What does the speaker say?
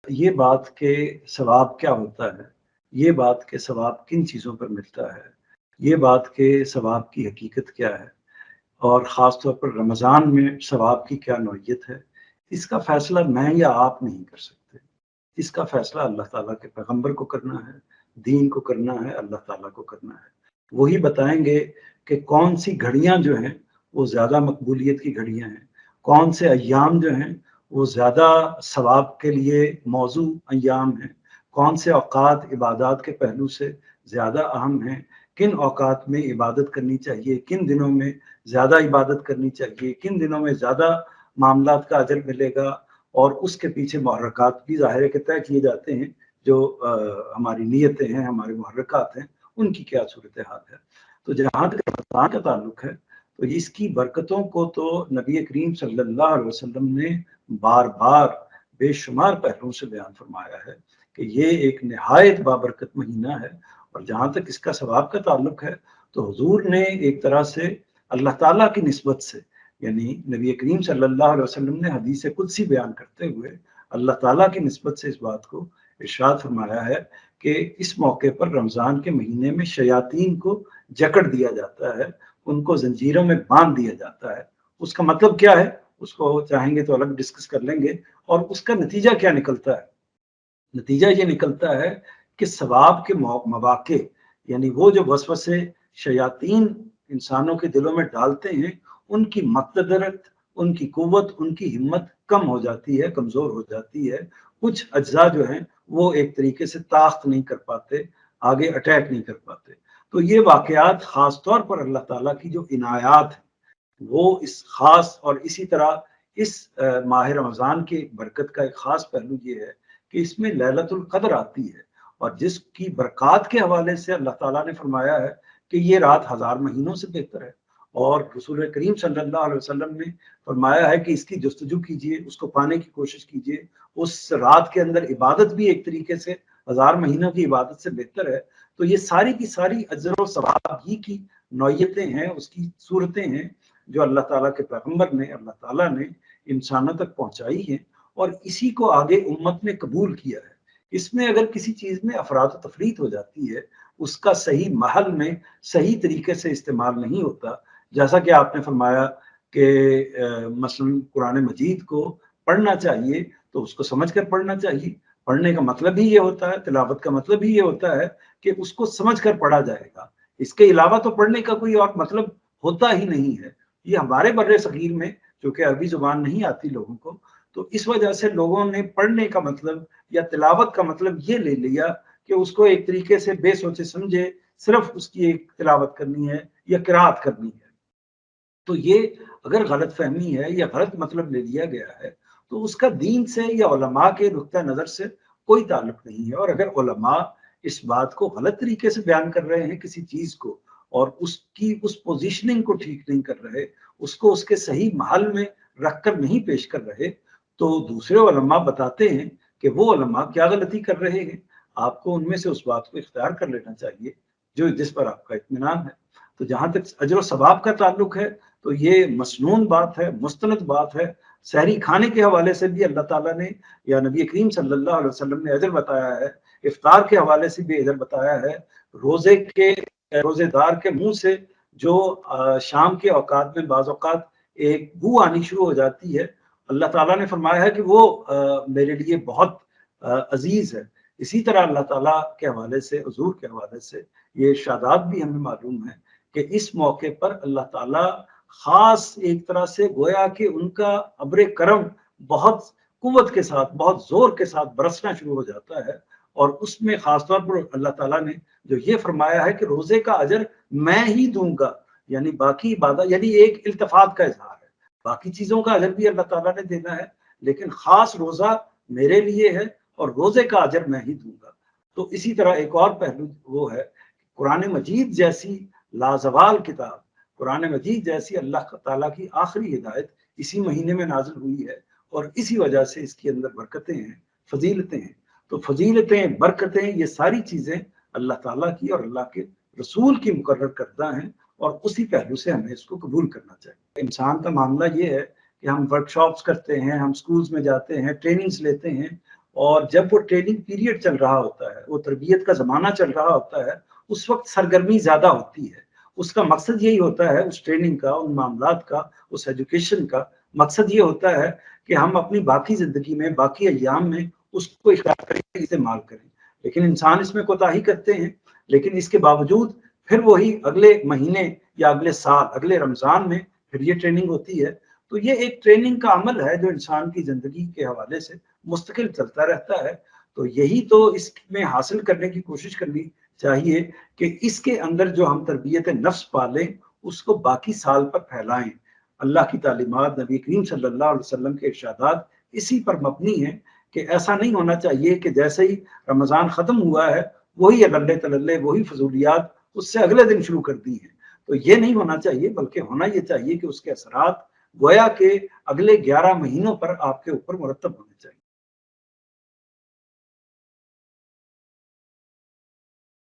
ये बात के सवाब क्या होता है, ये बात के सवाब किन चीज़ों पर मिलता है, ये बात के सवाब की हकीकत क्या है और ख़ास तौर पर रमज़ान में सवाब की क्या नौइयत है, इसका फ़ैसला मैं या आप नहीं कर सकते। इसका फ़ैसला अल्लाह ताला के पैगंबर को करना है, दीन को करना है, अल्लाह ताला को करना है। वही बताएँगे कि कौन-सी घड़ियाँ जो हैं, वो ज़्यादा मकबूलियत की घड़ियाँ हैं, कौन से अय्याम जो हैं, वो ज़्यादा सवाब के लिए मौज़ू अय्याम हैं, कौन से औक़ात इबादत के पहलू से ज़्यादा अहम हैं, किन औक़ात में इबादत करनी चाहिए, किन दिनों में ज़्यादा इबादत करनी चाहिए, किन दिनों में ज़्यादा मामलात का अजर मिलेगा और उसके पीछे मुहर्रकात भी ज़ाहिर है कि तय किए जाते हैं, जो हमारी नीयतें हैं, हमारे मुहर्रकात हैं, उनकी क्या सूरत हाल है। तो जहाँ तक रमज़ान का ताल्लुक है, तो इसकी बरकतों को तो नबी करीम सल्लल्लाहु अलैहि वसल्लम ने बार-बार बेशुमार पहलुओं से बयान फरमाया है कि ये एक निहायत बाबरकत महीना है। और जहाँ तक इसका सवाब का ताल्लुक है, तो हुजूर ने एक तरह से अल्लाह ताला की निस्बत से, यानी नबी करीम सल्लल्लाहु अलैहि वसल्लम ने हदीस कुदसी बयान करते हुए अल्लाह ताला की निस्बत से इस बात को इरशाद फरमाया है कि इस मौके पर रमज़ान के महीने में शयातीन को जकड़ दिया जाता है, उनको जंजीरों में बांध दिया जाता है। उसका मतलब क्या है, उसको चाहेंगे तो अलग डिस्कस कर लेंगे। और उसका नतीजा क्या निकलता है? नतीजा ये निकलता है कि सवाब के मौके, यानी वो जो वसवसे शयातीन इंसानों के दिलों में डालते हैं, उनकी मक़दरत, उनकी कुव्वत, उनकी हिम्मत कम हो जाती है, कमज़ोर हो जाती है। कुछ अज्जा जो हैं, वो एक तरीके से ताक़त नहीं कर पाते, आगे अटैक नहीं कर पाते। तो ये वाक़यात ख़ास तौर पर अल्लाह ताला की जो इनायात है, वो इस ख़ास और इसी तरह इस माह रमज़ान की बरकत का एक ख़ास पहलू ये है कि इसमें लैलतुल क़द्र आती है और जिसकी बरक़ात के हवाले से अल्लाह ताला ने फरमाया है कि ये रात हज़ार महीनों से बेहतर है। और रसूल करीम सल्लल्लाहु अलैहि वसल्लम ने फरमाया है कि इसकी जस्तजू कीजिए, उसको पाने की कोशिश कीजिए। उस रात के अंदर इबादत भी एक तरीके से हज़ार महीनों की इबादत से बेहतर है। तो ये सारी की सारी अज्र व सवाब ही की नौइयतें हैं, उसकी सूरतें हैं, जो अल्लाह ताला के पैगंबर ने, अल्लाह ताला ने इंसानों तक पहुँचाई हैं और इसी को आगे उम्मत ने कबूल किया है। इसमें अगर किसी चीज़ में अफ़रात तफ़रीत हो जाती है, उसका सही महल में सही तरीके से इस्तेमाल नहीं होता, जैसा कि आपने फरमाया कि मसलन कुरान मजीद को पढ़ना चाहिए, तो उसको समझ कर पढ़ना चाहिए। पढ़ने का मतलब ही ये होता है, तिलावत का मतलब ही ये होता है कि उसको समझ कर पढ़ा जाएगा। इसके अलावा तो पढ़ने का कोई और मतलब होता ही नहीं है। ये हमारे बर्रे सगीर में, चूँकि अरबी ज़ुबान नहीं आती लोगों को, तो इस वजह से लोगों ने पढ़ने का मतलब या तिलावत का मतलब ये ले लिया कि उसको एक तरीके से बेसोचे समझे सिर्फ उसकी एक तिलावत करनी है या किरात करनी है। तो ये अगर गलतफ़हमी है या गलत मतलब ले लिया गया है, तो उसका दीन से या उलमा के नुक्ता नज़र से कोई ताल्लुक नहीं है। और अगर उलमा इस बात को गलत तरीके से बयान कर रहे हैं किसी चीज़ को और उसकी उस पोज़ीशनिंग को ठीक नहीं कर रहे, उसको उसके सही महल में रख कर नहीं पेश कर रहे, तो दूसरे उलमा बताते हैं कि वो उलमा क्या गलती कर रहे हैं। आपको उनमें से उस बात को इख्तियार कर लेना चाहिए, जो जिस पर आपका इत्मीनान है। तो जहाँ तक अजर सवाब का ताल्लुक है, तो ये मसनून बात है, मुस्तनद बात है। सहरी खाने के हवाले से भी अल्लाह ताला ने या नबी करीम सल्लल्लाहु अलैहि वसल्लम ने अजर बताया है, इफ्तार के हवाले से भी अजर बताया है। रोज़े के रोज़ेदार के मुँह से जो शाम के औकात में बाज़ औक़ात एक बू आनी शुरू हो जाती है, अल्लाह ताला ने फरमाया है कि वो मेरे लिए बहुत अज़ीज़ है। इसी तरह अल्लाह ताला के हवाले से, हुज़ूर के हवाले से ये इरशादात भी हमें मालूम है कि इस मौके पर अल्लाह ताला ख़ास एक तरह से गोया कि उनका अब्र करम बहुत कुव्वत के साथ, बहुत ज़ोर के साथ बरसना शुरू हो जाता है। और उसमें ख़ास तौर पर अल्लाह ताला ने जो ये फरमाया है कि रोज़े का अजर मैं ही दूँगा, यानी बाकी इबादत, यानी एक इल्तिफ़ात का इज़हार है। बाकी चीज़ों का अजर भी अल्लाह ताला ने देना है, लेकिन ख़ास रोज़ा मेरे लिए है और रोज़े का अजर मैं ही दूँगा। तो इसी तरह एक और पहलू वो है, कुरान मजीद जैसी लाज़वाल किताब, कुरान मजीद जैसी अल्लाह ताला की आखिरी हिदायत इसी महीने में नाज़िल हुई है और इसी वजह से इसके अंदर बरकतें हैं, फजीलतें हैं। तो फजीलतें, बरकतें, ये सारी चीज़ें अल्लाह ताला की और अल्लाह के रसूल की मुकर्रर करदा हैं और उसी पहलू से हमें इसको कबूल करना चाहिए। इंसान का मामला ये है कि हम वर्कशॉप्स करते हैं, हम स्कूल्स में जाते हैं, ट्रेनिंग्स लेते हैं اور جب وہ ٹریننگ پیریڈ چل رہا ہوتا ہے، وہ تربیت کا زمانہ چل رہا ہوتا ہے، اس وقت سرگرمی زیادہ ہوتی ہے۔ اس کا مقصد یہی ہوتا ہے، اس ٹریننگ کا، ان معاملات کا، اس ایجوکیشن کا مقصد یہ ہوتا ہے کہ ہم اپنی باقی زندگی میں، باقی ایام میں اس کو اختیار کریں، استعمال کریں۔ لیکن انسان اس میں کوتاہی کرتے ہیں، لیکن اس کے باوجود پھر وہی اگلے مہینے یا اگلے سال، اگلے رمضان میں پھر یہ ٹریننگ ہوتی ہے۔ تو یہ ایک ٹریننگ کا عمل ہے جو انسان کی زندگی کے حوالے سے مستقل چلتا رہتا ہے۔ تو یہی تو اس میں حاصل کرنے کی کوشش کرنی چاہیے کہ اس کے اندر جو ہم تربیت نفس پالیں، اس کو باقی سال پر پھیلائیں۔ اللہ کی تعلیمات، نبی کریم صلی اللہ علیہ وسلم کے ارشادات اسی پر مبنی ہیں کہ ایسا نہیں ہونا چاہیے کہ جیسے ہی رمضان ختم ہوا ہے وہی اگلے تللے، وہی فضولیات اس سے اگلے دن شروع کر دی ہیں۔ تو یہ نہیں ہونا چاہیے، بلکہ ہونا یہ چاہیے کہ اس کے اثرات گویا کہ اگلے 11 مہینوں پر آپ کے اوپر مرتب ہونے چاہیے۔